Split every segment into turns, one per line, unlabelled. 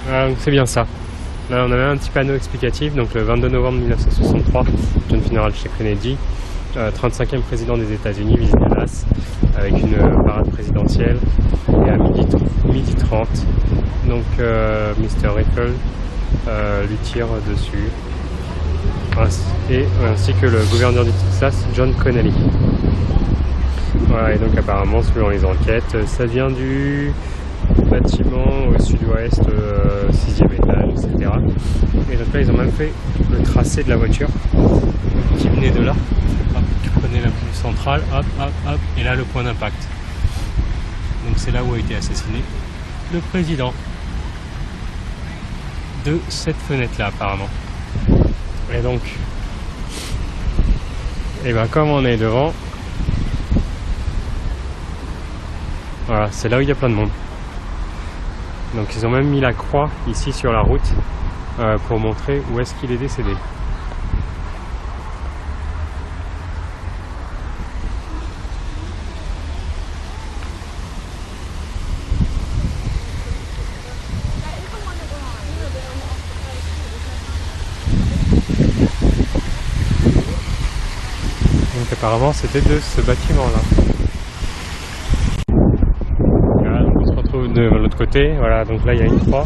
Donc c'est bien ça. Là on avait un petit panneau explicatif, donc le 22 novembre 1963, John Fitzgerald chez Kennedy, 35e président des États-Unis, visite Dallas, avec une parade présidentielle, et à midi 30, donc Mr. Rickle lui tire dessus, ainsi que le gouverneur du Texas, John Connally. Voilà, et donc apparemment, selon les enquêtes, ça vient du bâtiment au sud-ouest, 6e étage, etc. Et donc là, ils ont même fait le tracé de la voiture qui venait de là. Hop, tu prenais la rue centrale, hop, hop, hop, et là le point d'impact. Donc c'est là où a été assassiné le président. De cette fenêtre-là, apparemment. Et donc, et ben comme on est devant, voilà, c'est là où il y a plein de monde. Donc ils ont même mis la croix ici sur la route pour montrer où est-ce qu'il est décédé. Donc apparemment c'était de ce bâtiment là. Voilà, donc on se retrouve de l'autre côté, voilà, donc là il y a une croix.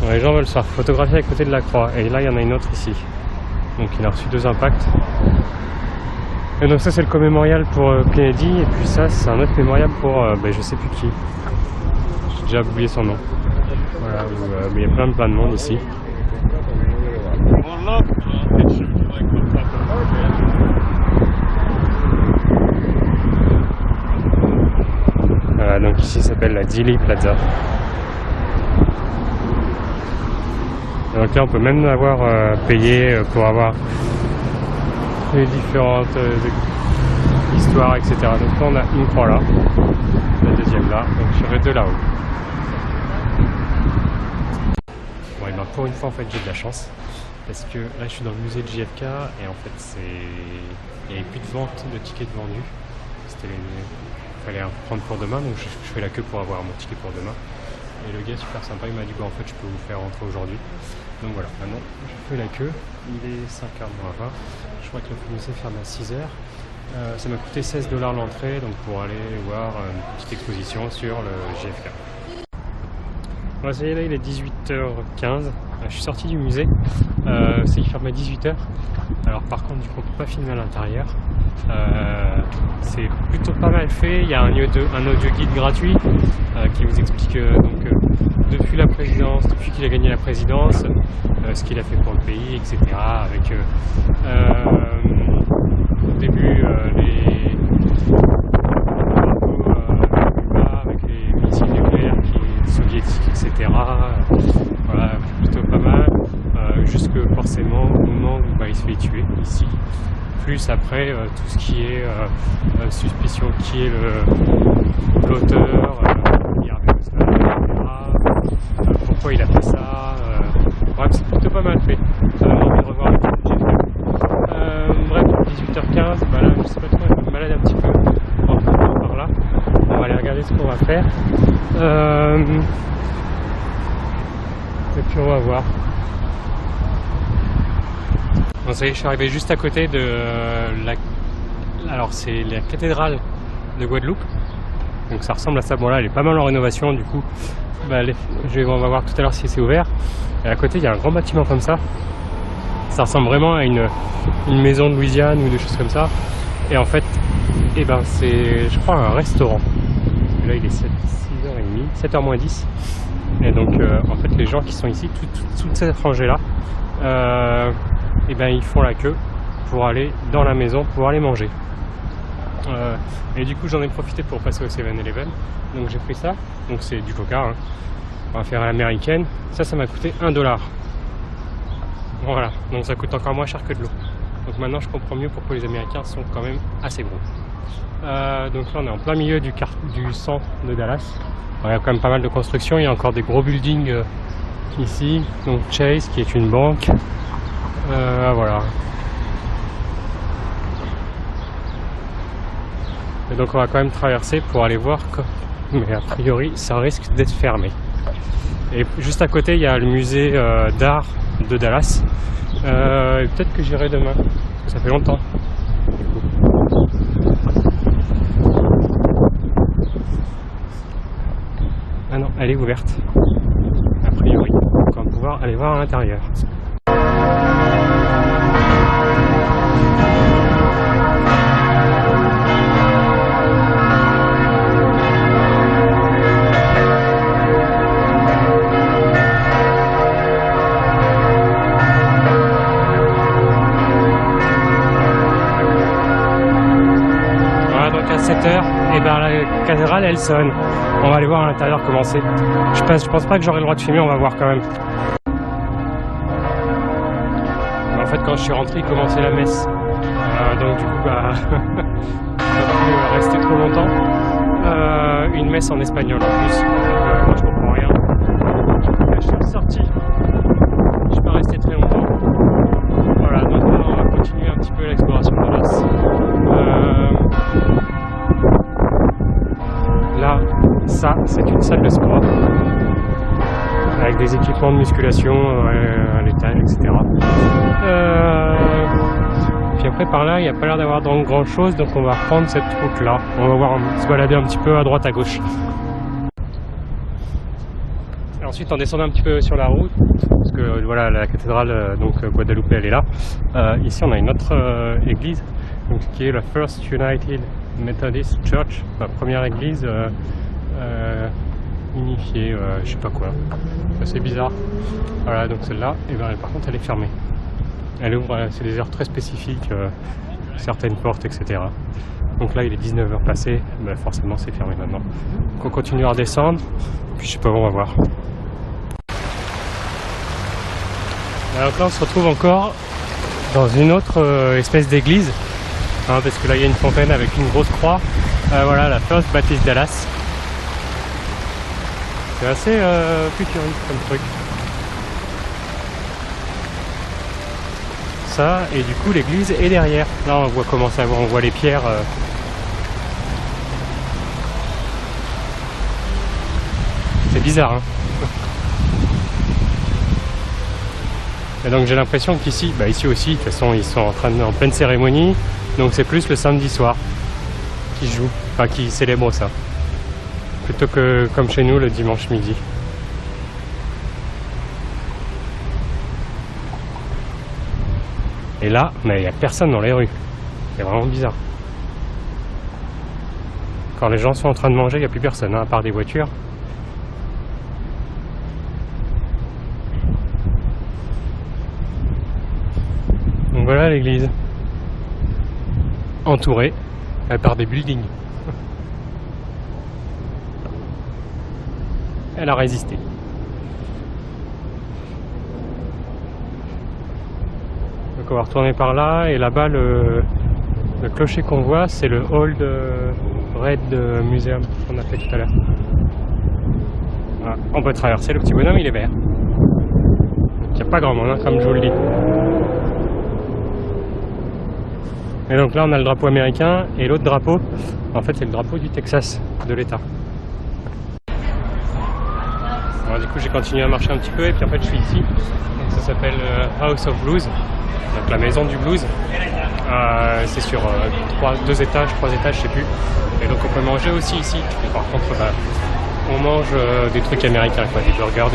Donc, les gens veulent se faire photographier à côté de la croix, et là il y en a une autre ici. Donc il a reçu 2 impacts. Et donc ça c'est le commémorial pour Kennedy, et puis ça c'est un autre mémorial pour je sais plus qui. J'ai déjà oublié son nom. Voilà, où il y a plein de monde ici. Donc ici ça s'appelle la Dealey Plaza. Donc là on peut même avoir payé pour avoir les différentes histoires, etc. Donc là on a une croix là, la deuxième là, donc je serai de là-haut. Bon et ben pour une fois en fait j'ai de la chance, parce que là je suis dans le musée de JFK et en fait il n'y avait plus de vente de tickets vendus. Il fallait en prendre pour demain, donc je fais la queue pour avoir mon ticket pour demain. Et le gars super sympa, il m'a dit en fait je peux vous faire rentrer aujourd'hui. Donc voilà, maintenant je fais la queue, il est 5h moins 20, je crois que le musée ferme à 6h. Ça m'a coûté 16$ l'entrée, donc pour aller voir une petite exposition sur le JFK. Bon, ça y est, là il est 18h15, je suis sorti du musée, c'est qu'il ferme à 18h. Alors par contre du coup on peut pas filmer à l'intérieur. C'est plutôt pas mal fait, il y a un audio guide gratuit qui vous explique depuis la présidence, depuis qu'il a gagné la présidence, ce qu'il a fait pour le pays, etc. Avec au début les drapeaux avec les missiles nucléaires soviétiques, etc. Voilà, plutôt pas mal, jusque forcément au moment où il se fait tuer ici. Plus après tout ce qui est suspicion, qui est l'auteur, pourquoi il a fait ça, bref c'est plutôt pas mal fait. Ça donne envie de revoir le film. Bref, 18h15, bah là je sais pas trop, je me balade un petit peu par là. On va aller regarder ce qu'on va faire. Et puis on va voir. Bon, ça y est, je suis arrivé juste à côté de alors c'est la cathédrale de Guadeloupe. Donc ça ressemble à ça. Bon là elle est pas mal en rénovation, du coup on va voir tout à l'heure si c'est ouvert. Et à côté il y a un grand bâtiment comme ça. Ça ressemble vraiment à une maison de Louisiane ou des choses comme ça. Et en fait, c'est je crois un restaurant. Et là il est 6h30, 7h moins 10. Et donc en fait les gens qui sont ici, toute cette rangée là, ils font la queue pour aller dans la maison, pour aller manger. Et du coup j'en ai profité pour passer au 7-Eleven. Donc j'ai pris ça, donc c'est du coca, hein. On va faire à l'américaine. Ça m'a coûté 1$. Voilà, donc ça coûte encore moins cher que de l'eau. Donc maintenant je comprends mieux pourquoi les Américains sont quand même assez gros. Donc là on est en plein milieu du centre de Dallas. Alors, il y a quand même pas mal de constructions, il y a encore des gros buildings ici. Donc Chase qui est une banque. Voilà. Et donc on va quand même traverser pour aller voir, mais a priori ça risque d'être fermé. Et juste à côté, il y a le musée d'art de Dallas. Peut-être que j'irai demain, parce que ça fait longtemps. Du coup. Ah non, elle est ouverte. A priori, donc on va pouvoir aller voir à l'intérieur. À 7h, et ben la cathédrale elle sonne. On va aller voir à l'intérieur comment c'est. Je pense pas que j'aurai le droit de filmer, on va voir quand même. En fait, quand je suis rentré, il commençait la messe. Donc du coup, bah, je peux pas rester trop longtemps. Une messe en espagnol en plus. Donc, moi je comprends rien. Là, je suis ressorti. Je suis pas resté très longtemps. Voilà, donc là on va continuer un petit peu l'exploration de Dallas. Là, ça, c'est une salle de sport avec des équipements de musculation à l'étage, etc. Puis après, par là, il n'y a pas l'air d'avoir grand chose, donc on va reprendre cette route-là. On va voir se balader un petit peu à droite, à gauche. Et ensuite, en descendant un petit peu sur la route, parce que voilà, la cathédrale donc Guadalupe, elle est là. Ici, on a une autre église, donc, qui est la First United Methodist Church, la première église unifiée, je sais pas quoi. C'est assez bizarre. Voilà, donc celle-là, et ben, par contre, elle est fermée. Elle ouvre, c'est des heures très spécifiques, certaines portes, etc. Donc là, il est 19h passé, ben, forcément, c'est fermé maintenant. Donc on continue à redescendre, puis je sais pas où on va voir. Alors là, on se retrouve encore dans une autre espèce d'église. Parce que là il y a une fontaine avec une grosse croix. Voilà, la First Baptist Dallas. C'est assez futuriste comme truc. Ça, et du coup l'église est derrière. Là on voit comment ça, on voit les pierres. C'est bizarre, hein. Et donc j'ai l'impression qu'ici, bah ici aussi, de toute façon ils sont en pleine cérémonie. Donc c'est plus le samedi soir qui joue, enfin qui célèbre ça, plutôt que comme chez nous le dimanche midi. Et là, mais il n'y a personne dans les rues. C'est vraiment bizarre. Quand les gens sont en train de manger, il n'y a plus personne, hein, à part des voitures. Donc voilà l'église. Entourée par des buildings. Elle a résisté. Donc on va retourner par là, et là-bas le clocher qu'on voit, c'est le Old Red Museum qu'on a fait tout à l'heure. Voilà. On peut traverser, le petit bonhomme il est vert. Il n'y a pas grand monde, hein, comme je vous le dis. Et donc là on a le drapeau américain, et l'autre drapeau, en fait c'est le drapeau du Texas, de l'État. Alors du coup j'ai continué à marcher un petit peu, et puis en fait je suis ici. Donc, ça s'appelle House of Blues, donc la maison du blues. C'est sur 2 étages, 3 étages, je sais plus. Et donc on peut manger aussi ici. Et par contre bah, on mange des trucs américains, quoi, des burgers,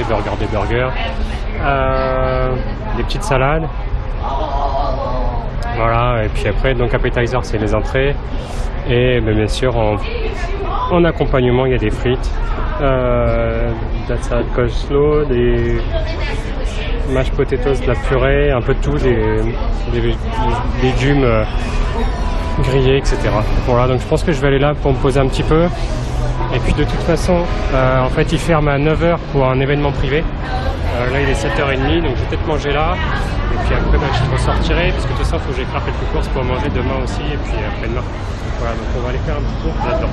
des petites salades. Voilà, et puis après, donc appetizer c'est les entrées, et bien sûr en accompagnement il y a des frites, salade coleslaw, des mashed potatoes, de la purée, un peu de tout, des légumes grillés, etc. Voilà, donc je pense que je vais aller là pour me poser un petit peu, et puis de toute façon, en fait il ferme à 9h pour un événement privé. Là il est 7h30, donc je vais peut-être manger là. Et puis après bah, je ressortirai, parce que de toute façon il faut que j'aille faire quelques courses pour manger demain aussi, et puis après-demain. Voilà, donc on va aller faire un petit tour là-dedans.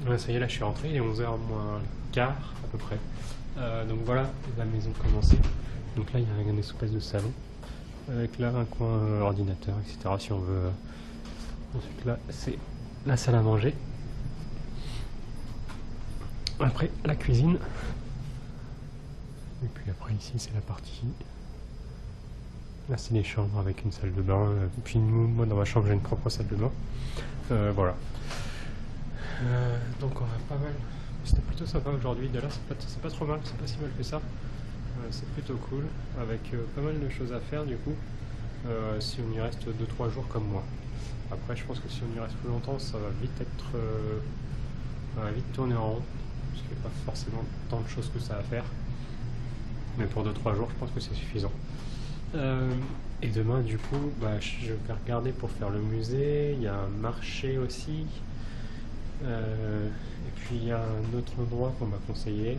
Ouais, ça y est, là je suis rentré, il est 11h moins quart à peu près. Donc voilà, la maison commencée. Donc là il y a une espèce de salon, avec là un coin ordinateur, etc. si on veut. Ensuite là c'est la salle à manger. Après la cuisine. Et puis après ici c'est la partie. Là c'est les chambres avec une salle de bain. Et puis moi dans ma chambre j'ai une propre salle de bain. Voilà. Donc on va pas mal. C'était plutôt sympa aujourd'hui. De là c'est pas trop mal, c'est pas si mal que ça. C'est plutôt cool, avec pas mal de choses à faire du coup, si on y reste 2-3 jours comme moi. Après je pense que si on y reste plus longtemps, ça va vite être... ça va vite tourner en rond, parce qu'il n'y a pas forcément tant de choses que ça à faire. Mais pour 2-3 jours, je pense que c'est suffisant. Et demain du coup, je vais regarder pour faire le musée, il y a un marché aussi. Et puis il y a un autre endroit qu'on m'a conseillé.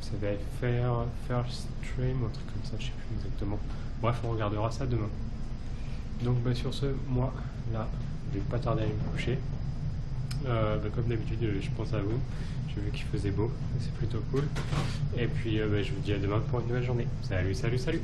Ça va être First Stream, un truc comme ça, je sais plus exactement. Bref, on regardera ça demain. Donc sur ce, moi, là, je vais pas tarder à me coucher. Comme d'habitude, je pense à vous. J'ai vu qu'il faisait beau, c'est plutôt cool. Et puis je vous dis à demain pour une nouvelle journée. Salut, salut, salut!